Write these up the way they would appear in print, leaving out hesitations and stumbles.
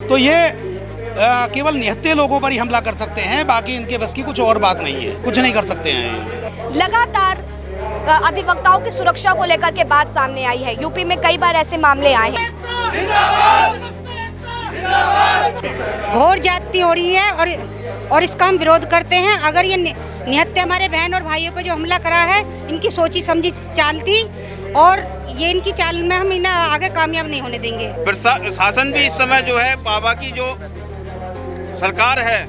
तो ये केवल निहत्थे लोगों पर ही हमला कर सकते हैं, बाकी इनके बस की कुछ और बात नहीं है, कुछ नहीं कर सकते हैं। लगातार अधिवक्ताओं की सुरक्षा को लेकर के बात सामने आई है। यूपी में कई बार ऐसे मामले आए हैं। घोर जाति हो रही है और इसका हम विरोध करते हैं। अगर ये निहत्थे हमारे बहन और भाइयों पर जो हमला करा है, इनकी सोची समझी चाल थी और ये इनकी चाल में हम इन्हें आगे कामयाब नहीं होने देंगे। प्रशासन भी इस समय जो है बाबा की जो सरकार है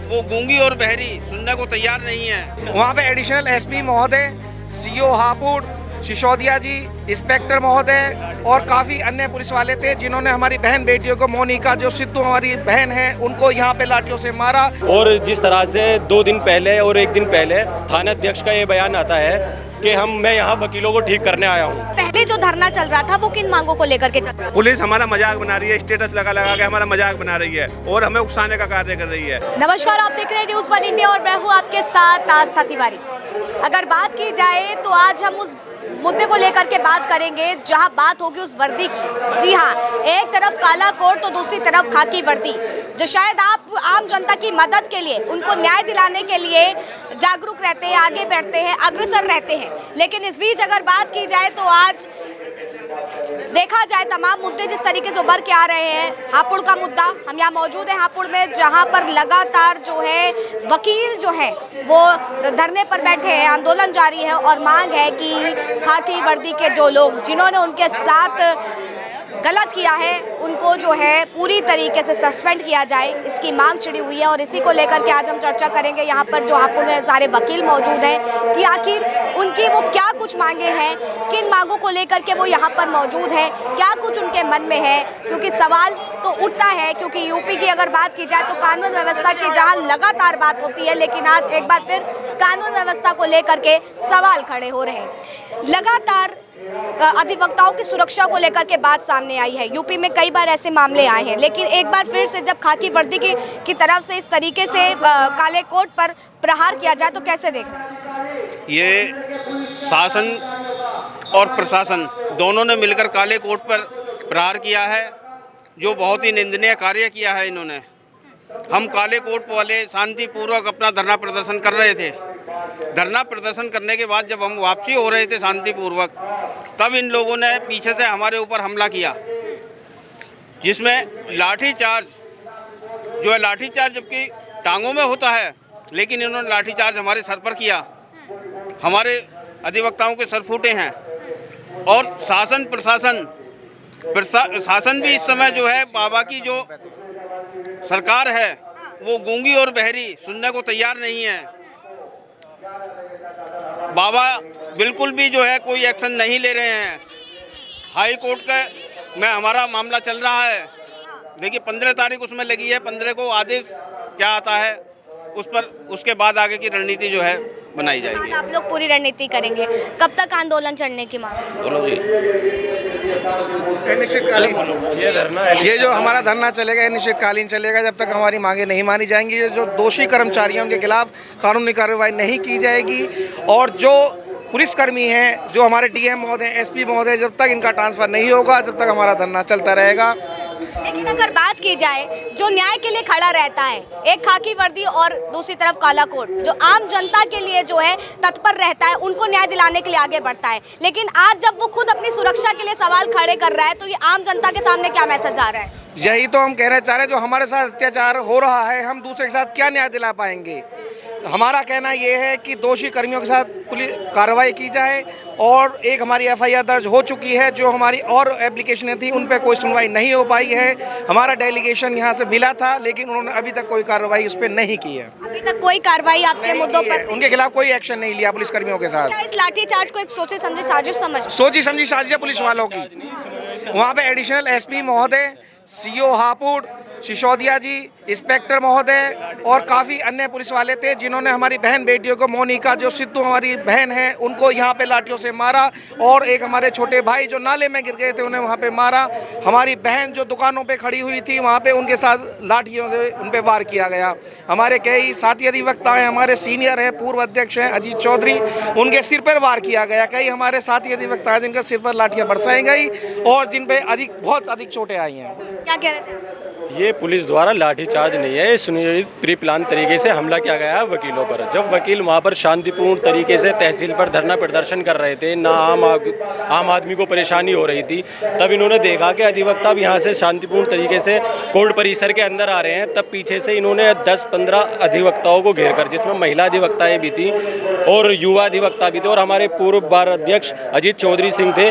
वो गूंगी और बहरी सुनने को तैयार नहीं है। वहाँ पे एडिशनल एसपी महोदय, सीओ हापुड़, सिसोदिया जी, इंस्पेक्टर महोदय और काफ़ी अन्य पुलिस वाले थे जिन्होंने हमारी बहन बेटियों को, मोनिका जो सिद्धू हमारी बहन है, उनको यहाँ पे लाठियों से मारा। और जिस तरह से 2 दिन पहले और 1 दिन पहले थाना अध्यक्ष का ये बयान आता है कि मैं यहाँ वकीलों को ठीक करने आया हूँ। पहले जो धरना चल रहा था वो किन मांगों को लेकर के चल रहा था? पुलिस हमारा मजाक बना रही है, स्टेटस लगा लगा के हमारा मजाक बना रही है और हमें उकसाने का कार्य कर रही है। नमस्कार, आप देख रहे हैं न्यूज़ 1 इंडिया और मैं हूँ आपके साथ आस्था तिवारी। अगर बात की जाए तो आज हम उस मुद्दे को लेकर के बात करेंगे जहां बात होगी उस वर्दी की। जी हाँ, एक तरफ काला कोट तो दूसरी तरफ खाकी वर्दी, जो शायद आप आम जनता की मदद के लिए, उनको न्याय दिलाने के लिए जागरूक रहते हैं, आगे बढ़ते हैं, अग्रसर रहते हैं। लेकिन इस बीच अगर बात की जाए तो आज देखा जाए तमाम मुद्दे जिस तरीके से उभर के आ रहे हैं। हापुड़ का मुद्दा, हम यहाँ मौजूद हैं हापुड़ में, जहाँ पर लगातार जो है वकील जो है वो धरने पर बैठे हैं, आंदोलन जारी है और मांग है कि खाकी वर्दी के जो लोग जिन्होंने उनके साथ गलत किया है उनको जो है पूरी तरीके से सस्पेंड किया जाए, इसकी मांग छिड़ी हुई है। और इसी को लेकर के आज हम चर्चा करेंगे। यहाँ पर जो हापुड़ में सारे वकील मौजूद हैं कि आखिर उनकी वो क्या कुछ मांगे हैं, किन मांगों को लेकर के वो यहाँ पर मौजूद हैं, क्या कुछ उनके मन में है, क्योंकि सवाल तो उठता है। क्योंकि यूपी की अगर बात की जाए तो कानून व्यवस्था की जहाँ लगातार बात होती है, लेकिन आज एक बार फिर कानून व्यवस्था को लेकर के सवाल खड़े हो रहे हैं। लगातार अधिवक्ताओं की सुरक्षा को लेकर के बात सामने आई है। यूपी में कई बार ऐसे मामले आए हैं, लेकिन एक बार फिर से जब खाकी वर्दी की तरफ से इस तरीके से काले कोट पर प्रहार किया जाए तो कैसे देख रहे हैं? ये शासन और प्रशासन दोनों ने मिलकर काले कोट पर प्रहार किया है, जो बहुत ही निंदनीय कार्य किया है इन्होंने। हम काले कोट वाले शांतिपूर्वक अपना धरना प्रदर्शन कर रहे थे। धरना प्रदर्शन करने के बाद जब हम वापसी हो रहे थे शांतिपूर्वक, तब इन लोगों ने पीछे से हमारे ऊपर हमला किया, जिसमें लाठीचार्ज जो है, लाठीचार्ज जबकि टांगों में होता है, लेकिन इन्होंने लाठीचार्ज हमारे सर पर किया। हमारे अधिवक्ताओं के सर फूटे हैं। और शासन प्रशासन भी इस समय जो है बाबा की जो सरकार है वो गूंगी और बहरी सुनने को तैयार नहीं है। बाबा बिल्कुल भी जो है कोई एक्शन नहीं ले रहे हैं। हाई कोर्ट में हमारा मामला चल रहा है। देखिए 15 तारीख उसमें लगी है, 15 को आदेश क्या आता है उस पर, उसके बाद आगे की रणनीति जो है बनाई जाएगी। आप लोग पूरी रणनीति करेंगे। कब तक आंदोलन चढ़ने की मांग? बोलो जी। ये जो हमारा धरना चलेगा निश्चितकालीन चलेगा जब तक हमारी मांगे नहीं मानी जाएंगी। जो दोषी कर्मचारी हैं उनके खिलाफ कानूनी कार्रवाई नहीं की जाएगी और जो पुलिसकर्मी हैं, जो हमारे डीएम महोदय, एसपी महोदय, जब तक इनका ट्रांसफ़र नहीं होगा जब तक हमारा धरना चलता रहेगा। लेकिन अगर बात की जाए जो न्याय के लिए खड़ा रहता है, एक खाकी वर्दी और दूसरी तरफ काला कोट, जो आम जनता के लिए जो है तत्पर रहता है, उनको न्याय दिलाने के लिए आगे बढ़ता है, लेकिन आज जब वो खुद अपनी सुरक्षा के लिए सवाल खड़े कर रहा है तो ये आम जनता के सामने क्या मैसेज आ रहा है? यही तो हम कहना चाह रहे हैं, जो हमारे साथ अत्याचार हो रहा है हम दूसरे के साथ क्या न्याय दिला पाएंगे। हमारा कहना ये है कि दोषी कर्मियों के साथ पुलिस कार्रवाई की जाए और एक हमारी एफआईआर दर्ज हो चुकी है। जो हमारी और एप्लीकेशनें थी उन पर कोई सुनवाई नहीं हो पाई है। हमारा डेलीगेशन यहाँ से मिला था लेकिन उन्होंने अभी तक कोई कार्रवाई उस पर नहीं की है। अभी तक कोई कार्रवाई आपके मुद्दों पर? उनके खिलाफ कोई एक्शन नहीं लिया पुलिस कर्मियों के साथ। क्या इस लाठीचार्ज को एक सोची समझी साजिश समझ? सोची समझी साजिश पुलिस वालों की। वहाँ पे एडिशनल एसपी महोदय, सीओ हापुड़, सिसोदिया जी, इंस्पेक्टर महोदय और काफ़ी अन्य पुलिस वाले थे जिन्होंने हमारी बहन बेटियों को, मोनिका जो सिद्धू हमारी बहन है, उनको यहाँ पे लाठियों से मारा और एक हमारे छोटे भाई जो नाले में गिर गए थे उन्हें वहाँ पे मारा। हमारी बहन जो दुकानों पे खड़ी हुई थी वहाँ पे उनके साथ लाठियों से उन पे वार किया गया। हमारे कई साथी अधिवक्ता हैं, हमारे सीनियर हैं, पूर्व अध्यक्ष हैं अजीत चौधरी, उनके सिर पर वार किया गया। कई हमारे साथी अधिवक्ता हैं जिनके सिर पर लाठियाँ बरसाई गई और जिन पे बहुत अधिक चोटें आई हैं। क्या कह रहे थे? ये पुलिस द्वारा लाठीचार्ज नहीं है, सुनियोजित प्री प्लान तरीके से हमला किया गया है वकीलों पर। जब वकील वहाँ पर शांतिपूर्ण तरीके से तहसील पर धरना प्रदर्शन कर रहे थे, ना आम आदमी को परेशानी हो रही थी, तब इन्होंने देखा कि अधिवक्ता अब यहाँ से शांतिपूर्ण तरीके से कोर्ट परिसर के अंदर आ रहे हैं, तब पीछे से इन्होंने 10-15 अधिवक्ताओं को घेर कर, जिसमें महिला अधिवक्ताएँ भी थी और युवा अधिवक्ता भी थे और हमारे पूर्व बार अध्यक्ष अजीत चौधरी सिंह थे।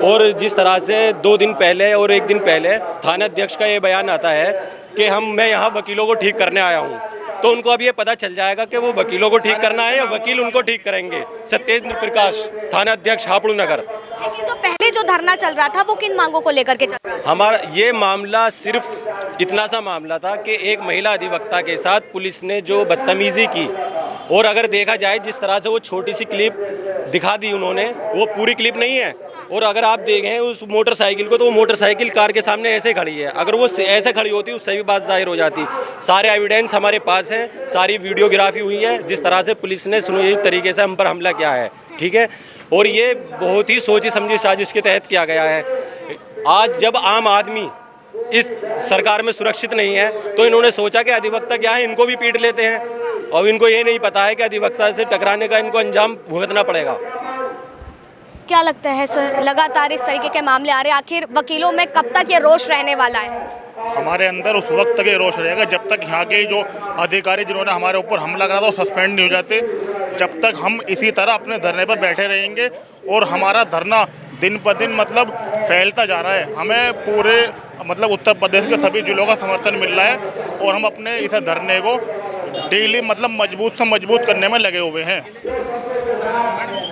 और जिस तरह से 2 दिन पहले और 1 दिन पहले थाना अध्यक्ष का ये बयान आता है कि मैं यहाँ वकीलों को ठीक करने आया हूँ, तो उनको अब ये पता चल जाएगा कि वो वकीलों को ठीक करना है या वकील उनको ठीक करेंगे। सत्येंद्र प्रकाश, थाना अध्यक्ष हापुड़ नगर। लेकिन जो पहले जो धरना चल रहा था वो किन मांगों को लेकर के चल रहा था? हमारा ये मामला सिर्फ इतना सा मामला था कि एक महिला अधिवक्ता के साथ पुलिस ने जो बदतमीजी की, और अगर देखा जाए जिस तरह से वो छोटी सी क्लिप दिखा दी उन्होंने, वो पूरी क्लिप नहीं है। और अगर आप देखें उस मोटरसाइकिल को, तो वो मोटरसाइकिल कार के सामने ऐसे खड़ी है। अगर वो ऐसे खड़ी होती उससे भी बात जाहिर हो जाती। सारे एविडेंस हमारे पास हैं, सारी वीडियोग्राफी हुई है जिस तरह से पुलिस ने सुनियोजित तरीके से हम पर हमला किया है, ठीक है। और ये बहुत ही सोची समझी साजिश के तहत किया गया है। आज जब आम आदमी इस सरकार में सुरक्षित नहीं है, तो इन्होंने सोचा कि अधिवक्ता क्या है, इनको भी पीट लेते हैं। और इनको ये नहीं पता है कि अधिवक्ता से टकराने का इनको अंजाम भुगतना पड़ेगा। क्या लगता है सर, लगातार इस तरीके के मामले आ रहे हैं, आखिर वकीलों में कब तक ये रोष रहने वाला है? हमारे अंदर उस वक्त तक ये रोष रहेगा जब तक यहाँ के जो अधिकारी जिन्होंने हमारे ऊपर हमला करा था वो सस्पेंड नहीं हो जाते। जब तक हम इसी तरह अपने धरने पर बैठे रहेंगे और हमारा धरना दिन पर दिन मतलब फैलता जा रहा है। हमें पूरे मतलब उत्तर प्रदेश के सभी जिलों का समर्थन मिल रहा है और हम अपने इस धरने को डेली मतलब मजबूत से मजबूत करने में लगे हुए हैं।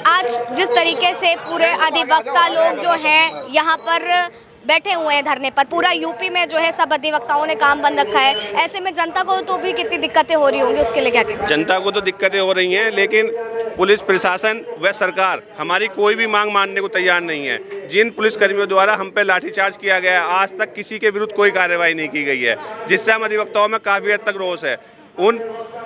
आज जिस तरीके से पूरे अधिवक्ता लोग जो हैं यहाँ पर बैठे हुए हैं धरने पर, पूरा यूपी में जो है सब अधिवक्ताओं ने काम बंद रखा है, ऐसे में जनता को तो भी कितनी दिक्कतें हो रही होंगी, उसके लिए क्या कहें? जनता को तो दिक्कतें हो रही हैं, लेकिन पुलिस प्रशासन व सरकार हमारी कोई भी मांग मानने को तैयार नहीं है। जिन पुलिसकर्मियों द्वारा हम पे लाठीचार्ज किया गया है, आज तक किसी के विरुद्ध कोई कार्रवाई नहीं की गई है, जिससे हम अधिवक्ताओं में काफ़ी हद तक रोष है। उन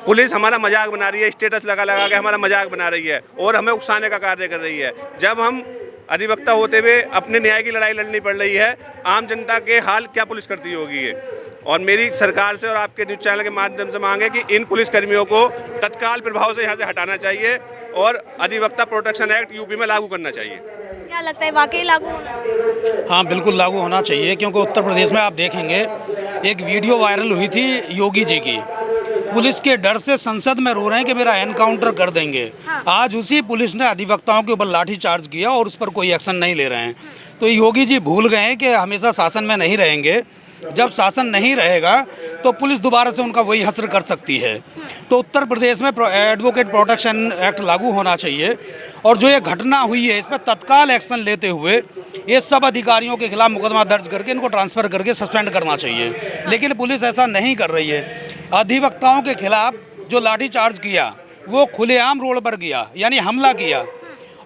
पुलिस हमारा मजाक बना रही है, स्टेटस लगा लगा के हमारा मजाक बना रही है और हमें उकसाने का कार्य कर रही है। जब हम अधिवक्ता होते हुए अपने न्याय की लड़ाई लड़नी पड़ रही है, आम जनता के हाल क्या पुलिस करती होगी ये। और मेरी सरकार से और आपके न्यूज़ चैनल के माध्यम से मांग है कि इन पुलिसकर्मियों को तत्काल प्रभाव से यहाँ से हटाना चाहिए और अधिवक्ता प्रोटेक्शन एक्ट यूपी में लागू करना चाहिए। क्या लगता है वाकई लागू होना चाहिए? हाँ, बिल्कुल लागू होना चाहिए, क्योंकि उत्तर प्रदेश में आप देखेंगे एक वीडियो वायरल हुई थी योगी जी की, पुलिस के डर से संसद में रो रहे हैं कि मेरा एनकाउंटर कर देंगे। हाँ। आज उसी पुलिस ने अधिवक्ताओं के ऊपर लाठीचार्ज किया और उस पर कोई एक्शन नहीं ले रहे हैं। तो योगी जी भूल गए हैं कि हमेशा शासन में नहीं रहेंगे। जब शासन नहीं रहेगा तो पुलिस दोबारा से उनका वही हश्र कर सकती है। तो उत्तर प्रदेश में एडवोकेट प्रोटेक्शन एक्ट लागू होना चाहिए और जो ये घटना हुई है इस पर तत्काल एक्शन लेते हुए ये सब अधिकारियों के खिलाफ मुकदमा दर्ज करके इनको ट्रांसफ़र करके सस्पेंड करना चाहिए। लेकिन पुलिस ऐसा नहीं कर रही है। अधिवक्ताओं के खिलाफ जो लाठीचार्ज किया वो खुलेआम रोड पर किया, यानी हमला किया,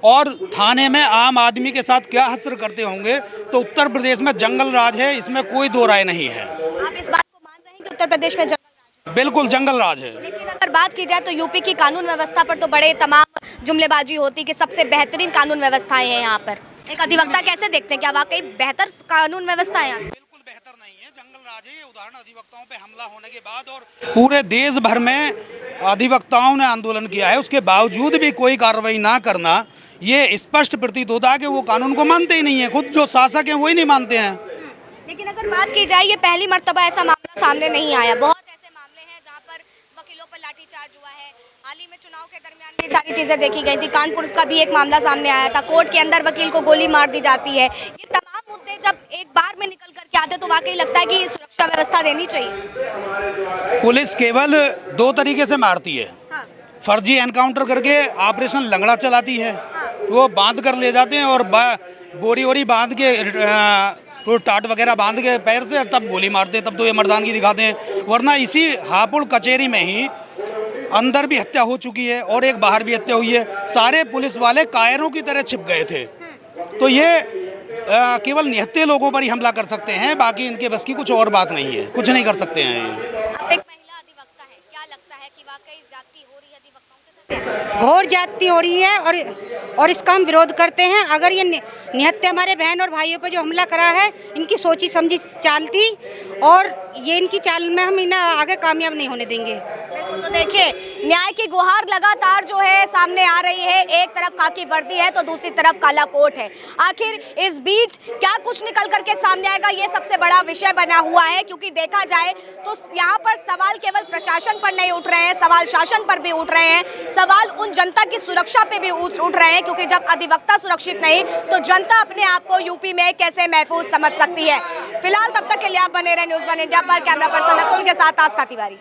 और थाने में आम आदमी के साथ क्या हश्र करते होंगे। तो उत्तर प्रदेश में जंगल राज है, इसमें कोई दो राय नहीं है। आप इस बात को मान रहे हैं कि उत्तर प्रदेश में जंगल राज है? बिल्कुल जंगल राज है। लेकिन अगर बात की जाए तो यूपी की कानून व्यवस्था पर तो बड़े तमाम जुमलेबाजी होती कि सबसे बेहतरीन कानून व्यवस्थाएं हैं यहाँ पर। एक अधिवक्ता कैसे देखते हैं, क्या वाकई बेहतर कानून व्यवस्था है? बिल्कुल बेहतर नहीं है, जंगल राज है। ये उदाहरण अधिवक्ताओं पे हमला होने के बाद और पूरे देश भर में अधिवक्ताओं ने आंदोलन किया है, उसके बावजूद भी कोई कार्रवाई ना करना, ये स्पष्ट प्रतीत होता है कि वो कानून को मानते ही नहीं है। खुद जो शासक हैं वही नहीं मानते हैं। लेकिन अगर बात की जाए ये पहली मर्तबा ऐसा मामला सामने नहीं आया, बहुत ऐसे मामले हैं जहाँ पर वकीलों पर लाठीचार्ज हुआ है। हाल ही में चुनाव के दरमियान भी सारी चीजें देखी गई थी। कानपुर का भी एक मामला सामने आया था, कोर्ट के अंदर वकील को गोली मार दी जाती है। ये तमाम मुद्दे जब एक बार में निकल करके आते तो वाकई लगता है कि सुरक्षा व्यवस्था देनी चाहिए। पुलिस केवल 2 तरीके से मारती है। हाँ। फर्जी एनकाउंटर करके ऑपरेशन लंगड़ा चलाती है। वो बांध कर ले जाते हैं और बोरी वोरी बांध के तो टाट वगैरह बांध के पैर से तब गोली मारते हैं, तब तो ये मर्दानगी दिखाते हैं। वरना इसी हापुड़ कचहरी में ही अंदर भी हत्या हो चुकी है और एक बाहर भी हत्या हुई है। सारे पुलिस वाले कायरों की तरह छिप गए थे। तो ये केवल निहत्थे लोगों पर ही हमला कर सकते हैं, बाकी इनके बस की कुछ और बात नहीं है, कुछ नहीं कर सकते हैं। आप एक महिला अधिवक्ता है, क्या लगता है कि वाकई ज्यादती हो रही है अधिवक्ताओं के साथ? घोर जाति हो रही है और इसका हम विरोध करते हैं। अगर ये निहत्थे हमारे बहन और भाइयों पर जो हमला करा है, इनकी सोची समझी चाल थी और ये इनकी चाल में हम इन्हें आगे कामयाब नहीं होने देंगे। तो देखिए, न्याय की गुहार लगातार जो है सामने आ रही है। एक तरफ खाकी वर्दी है तो दूसरी तरफ काला कोट है। आखिर इस बीच क्या कुछ निकल करके सामने आएगा, ये सबसे बड़ा विषय बना हुआ है। क्योंकि देखा जाए तो यहाँ पर सवाल केवल प्रशासन पर नहीं उठ रहे हैं, सवाल शासन पर भी उठ रहे हैं, सवाल उन जनता की सुरक्षा पे भी उठ रहे हैं। क्योंकि जब अधिवक्ता सुरक्षित नहीं तो जनता अपने आप को यूपी में कैसे महफूज समझ सकती है। फिलहाल तब तक के लिए आप बने रहे न्यूज़ 1 इंडिया पर। कैमरा पर्सन अतुल के साथ आस्था तिवारी।